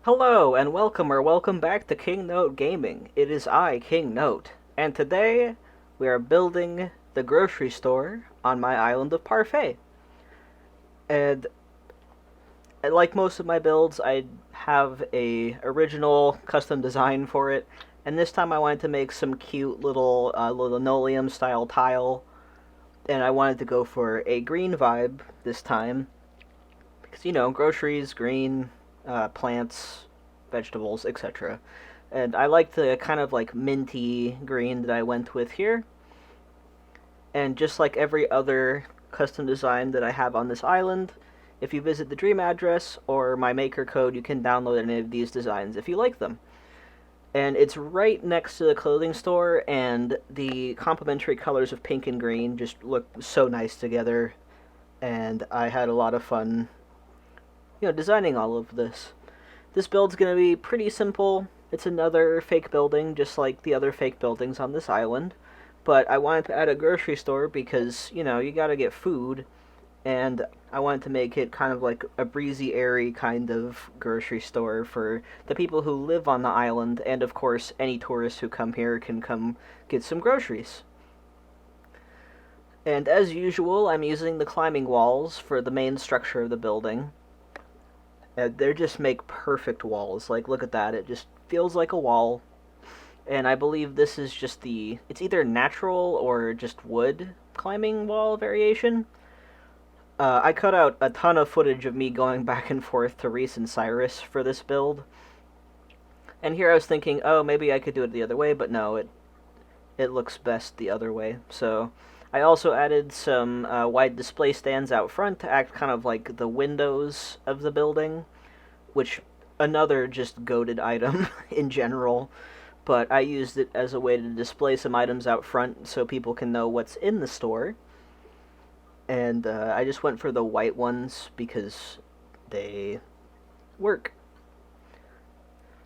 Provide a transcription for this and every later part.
Hello and welcome back to King Note Gaming. It is I, King Note, and today we are building the grocery store on my island of Parfait. And like most of my builds, I have a original custom design for it, and this time I wanted to make some cute little linoleum style tile, and I wanted to go for a green vibe this time because groceries, green, plants, vegetables, etc. And I like the kind of like minty green that I went with here. And just like every other custom design that I have on this island, if you visit the Dream address or my maker code, you can download any of these designs if you like them. And it's right next to the clothing store, and the complementary colors of pink and green just look so nice together. And I had a lot of fun, designing all of this. This build's going to be pretty simple. It's another fake building, just like the other fake buildings on this island. But I wanted to add a grocery store because, you gotta get food. And I wanted to make it kind of like a breezy, airy kind of grocery store for the people who live on the island. And, of course, any tourists who come here can come get some groceries. And as usual, I'm using the climbing walls for the main structure of the building. They just make perfect walls. Like, look at that. It just feels like a wall. And I believe this is just it's either natural or just wood climbing wall variation. I cut out a ton of footage of me going back and forth to Reese and Cyrus for this build. And here I was thinking, oh, maybe I could do it the other way, but no, it looks best the other way. So I also added some wide display stands out front to act kind of like the windows of the building, which another just goated item in general, but I used it as a way to display some items out front so people can know what's in the store. And I just went for the white ones because they work.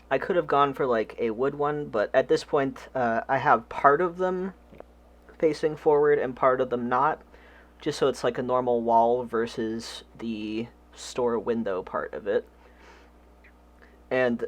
I could have gone for like a wood one, but at this point I have part of them facing forward and part of them not, just so it's like a normal wall versus the store window part of it. And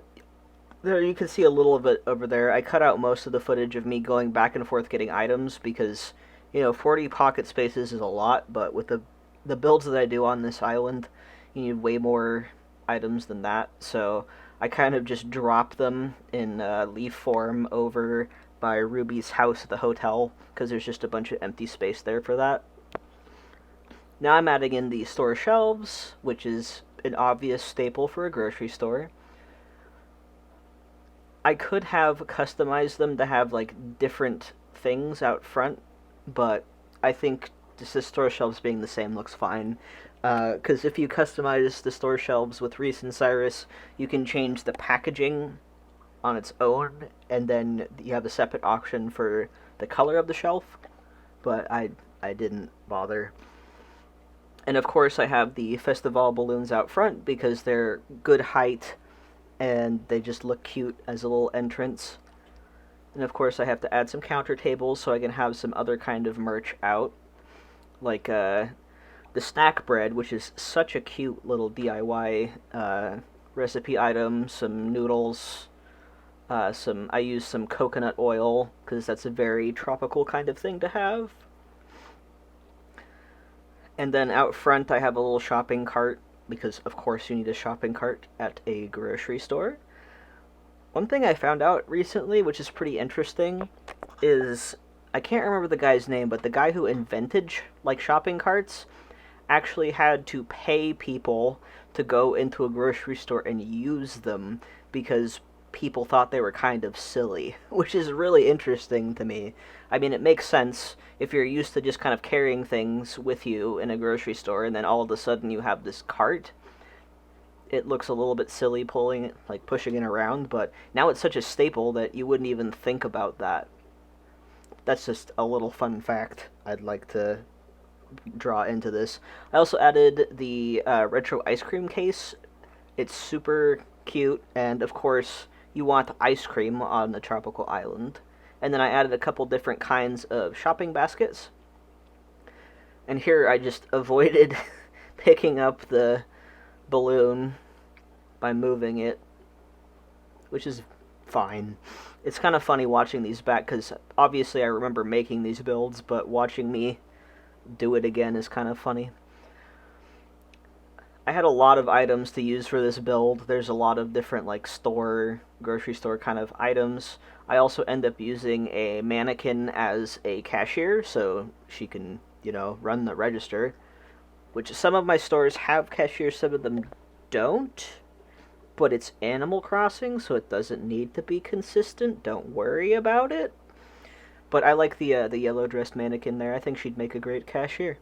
there you can see a little of it over there. I cut out most of the footage of me going back and forth getting items because, 40 pocket spaces is a lot, but with the builds that I do on this island, you need way more items than that. So I kind of just drop them in leaf form over by Ruby's house at the hotel because there's just a bunch of empty space there for that. Now I'm adding in the store shelves, which is an obvious staple for a grocery store. I could have customized them to have like different things out front, but I think just the store shelves being the same looks fine. Because if you customize the store shelves with Reese and Cyrus, you can change the packaging on its own, and then you have a separate option for the color of the shelf, but I didn't bother. And of course I have the Festival balloons out front because they're good height and they just look cute as a little entrance. And of course I have to add some counter tables so I can have some other kind of merch out, like the snack bread, which is such a cute little DIY recipe item, some noodles, I use some coconut oil because that's a very tropical kind of thing to have. And then out front I have a little shopping cart because of course you need a shopping cart at a grocery store. One thing I found out recently, which is pretty interesting, is I can't remember the guy's name, but the guy who invented shopping carts actually had to pay people to go into a grocery store and use them because people thought they were kind of silly, which is really interesting to me. I mean, it makes sense if you're used to just kind of carrying things with you in a grocery store and then all of a sudden you have this cart. It looks a little bit silly pushing it around, but now it's such a staple that you wouldn't even think about that. That's just a little fun fact I'd like to draw into this. I also added the retro ice cream case. It's super cute, and of course you want ice cream on the tropical island. And then I added a couple different kinds of shopping baskets. And here I just avoided picking up the balloon by moving it which is fine. It's kind of funny watching these back, because obviously I remember making these builds, but watching me do it again is kind of funny. I had a lot of items to use for this build. There's a lot of different, like, grocery store kind of items. I also end up using a mannequin as a cashier, so she can, run the register. Which some of my stores have cashiers, some of them don't. But it's Animal Crossing, so it doesn't need to be consistent. Don't worry about it. But I like the yellow-dressed mannequin there. I think she'd make a great cashier.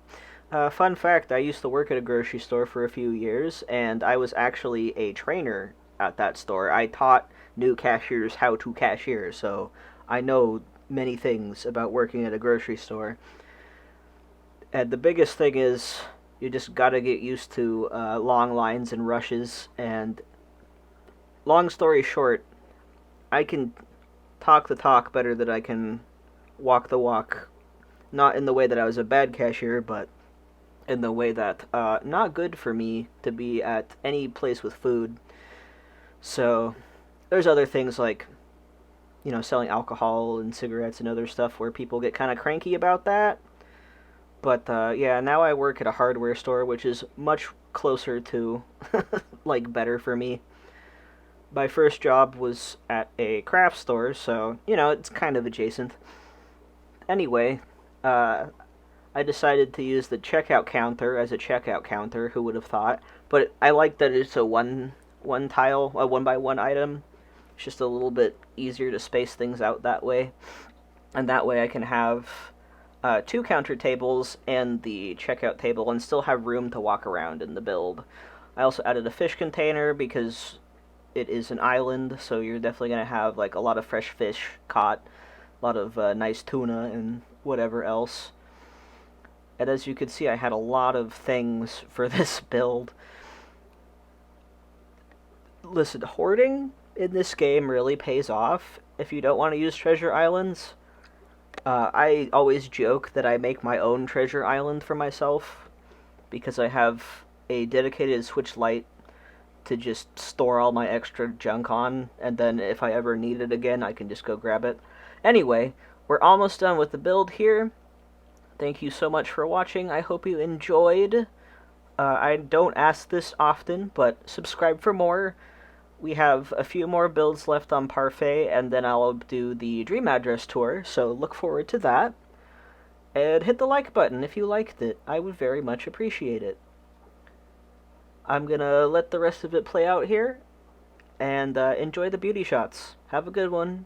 Fun fact, I used to work at a grocery store for a few years, and I was actually a trainer at that store. I taught new cashiers how to cashier, so I know many things about working at a grocery store. And the biggest thing is, you just gotta get used to long lines and rushes, and long story short, I can talk the talk better than I can walk the walk. Not in the way that I was a bad cashier, but in the way that not good for me to be at any place with food. So there's other things like, selling alcohol and cigarettes and other stuff where people get kind of cranky about that. But yeah, now I work at a hardware store, which is much closer to like better for me. My first job was at a craft store, so it's kind of adjacent. Anyway, I decided to use the checkout counter as a checkout counter. Who would have thought? But I like that it's a one tile, a 1x1 item. It's just a little bit easier to space things out that way, and that way I can have 2 counter tables and the checkout table, and still have room to walk around in the build. I also added a fish container because it is an island, so you're definitely gonna have like a lot of fresh fish caught, a lot of nice tuna and whatever else. And as you can see, I had a lot of things for this build. Listen, hoarding in this game really pays off if you don't want to use treasure islands. I always joke that I make my own treasure island for myself, because I have a dedicated Switch Lite to just store all my extra junk on, and then if I ever need it again, I can just go grab it. Anyway, we're almost done with the build here. Thank you so much for watching. I hope you enjoyed. I don't ask this often, but subscribe for more. We have a few more builds left on Parfait, and then I'll do the Dream Address tour, so look forward to that. And hit the like button if you liked it. I would very much appreciate it. I'm gonna let the rest of it play out here, and enjoy the beauty shots. Have a good one.